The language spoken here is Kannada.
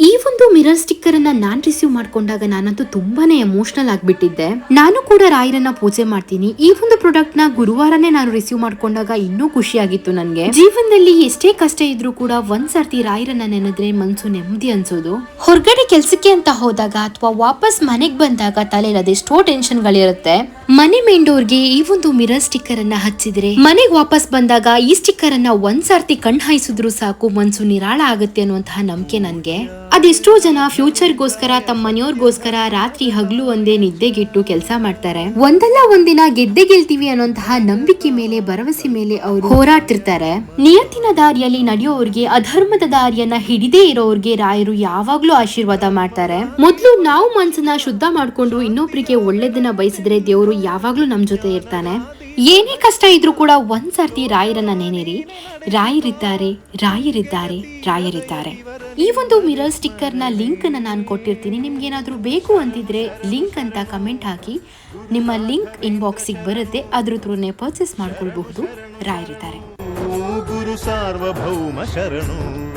ಈ ಒಂದು ಮಿರರ್ ಸ್ಟಿಕ್ಕರ್ ಅನ್ನ ನಾನ್ ರಿಸೀವ್ ಮಾಡ್ಕೊಂಡಾಗ ನಾನಂತೂ ತುಂಬಾನೇ ಎಮೋಷನಲ್ ಆಗ್ಬಿಟ್ಟಿದ್ದೆ. ನಾನು ಕೂಡ ರಾಯರನ್ನ ಪೂಜೆ ಮಾಡ್ತೀನಿ. ಈ ಒಂದು ಪ್ರಾಡಕ್ಟ್ ನ ಗುರುವಾರನೇ ನಾನು ರಿಸೀವ್ ಮಾಡ್ಕೊಂಡಾಗ ಇನ್ನೂ ಖುಷಿ ಆಗಿತ್ತು ನನ್ಗೆ. ಜೀವನದಲ್ಲಿ ಎಷ್ಟೇ ಕಷ್ಟ ಇದ್ರೂ ಕೂಡ ಒಂದ್ ಸರ್ತಿ ರಾಯರನ್ನ ನೆನೆದ್ರೆ ಮನ್ಸು ನೆಮ್ಮದಿ ಅನ್ಸೋದು. ಹೊರಗಡೆ ಕೆಲ್ಸಕ್ಕೆ ಅಂತ ಹೋದಾಗ ಅಥವಾ ವಾಪಸ್ ಮನೆಗ್ ಬಂದಾಗ ತಲೆಯಲ್ಲಿ ಅದೆಷ್ಟೋ ಟೆನ್ಷನ್ ಗಳಿರುತ್ತೆ. ಮನೆ ಮೇಂಡೋರ್ಗೆ ಈ ಒಂದು ಮಿರರ್ ಸ್ಟಿಕ್ಕರ್ ಅನ್ನ ಹಚ್ಚಿದ್ರೆ ಮನೆಗ್ ವಾಪಸ್ ಬಂದಾಗ ಈ ಸ್ಟಿಕ್ಕರ್ ಅನ್ನ ಒಂದ್ ಸರ್ತಿ ಕಣ್ ಹಾಯಿಸಿದ್ರು ಸಾಕು ಮನ್ಸು ನಿರಾಳ ಆಗುತ್ತೆ ಅನ್ನುವಂತಹ ನಂಬಿಕೆ ನನ್ಗೆ. ಅದೆಷ್ಟೋ ಜನ ಫ್ಯೂಚರ್ಗೋಸ್ಕರ ತಮ್ಮ ಮನೆಯವ್ರಿಗೋಸ್ಕರ ರಾತ್ರಿ ಹಗಲು ಒಂದೇ ನಿದ್ದೆಗೆಟ್ಟು ಕೆಲಸ ಮಾಡ್ತಾರೆ. ಒಂದಲ್ಲ ಒಂದಿನ ಗೆದ್ದೆ ಗೆಲ್ತೀವಿ ಅನ್ನುವಂತಹ ನಂಬಿಕೆ ಮೇಲೆ ಭರವಸೆ ಮೇಲೆ ಅವರು ಹೋರಾಡ್ತಿರ್ತಾರೆ. ನಿಯತ್ತಿನ ದಾರಿಯಲ್ಲಿ ನಡೆಯೋರ್ಗೆ ಅಧರ್ಮದ ದಾರಿಯನ್ನ ಹಿಡಿದೇ ಇರೋರ್ಗೆ ರಾಯರು ಯಾವಾಗ್ಲೂ ಆಶೀರ್ವಾದ ಮಾಡ್ತಾರೆ. ಮೊದ್ಲು ನಾವು ಮನ್ಸನ್ನ ಶುದ್ಧ ಮಾಡ್ಕೊಂಡು ಇನ್ನೊಬ್ರಿಗೆ ಒಳ್ಳೆದನ್ನ ಬಯಸಿದ್ರೆ ದೇವರು ಯಾವಾಗ್ಲೂ ನಮ್ ಜೊತೆ ಇರ್ತಾನೆ. ಏನೇ ಕಷ್ಟ ಇದ್ರೂ ಕೂಡ ಒಂದ್ ಸರ್ತಿ ರಾಯರನ್ನ ನೆನೆರಿ. ರಾಯರಿದ್ದಾರೆ, ರಾಯರಿದ್ದಾರೆ, ರಾಯರಿದ್ದಾರೆ. ಈ ಒಂದು ಮಿರರ್ ಸ್ಟಿಕ್ಕರ್ ನ ಲಿಂಕ್ ಅನ್ನ ನಾನು ಕೊಟ್ಟಿರ್ತೀನಿ. ನಿಮ್ಗೆ ಏನಾದ್ರೂ ಬೇಕು ಅಂತಿದ್ರೆ ಲಿಂಕ್ ಅಂತ ಕಮೆಂಟ್ ಹಾಕಿ. ನಿಮ್ಮ ಲಿಂಕ್ ಇನ್ಬಾಕ್ಸಿಗೆ ಬರುತ್ತೆ, ಅದ್ರ ಥ್ರೂನೇ ಪರ್ಚೇಸ್ ಮಾಡ್ಕೊಳ್ಬಹುದು. ರಾಯರಿದ್ದಾರೆ. ಗುರು ಸಾರ್ವಭೌಮ ಶರಣು.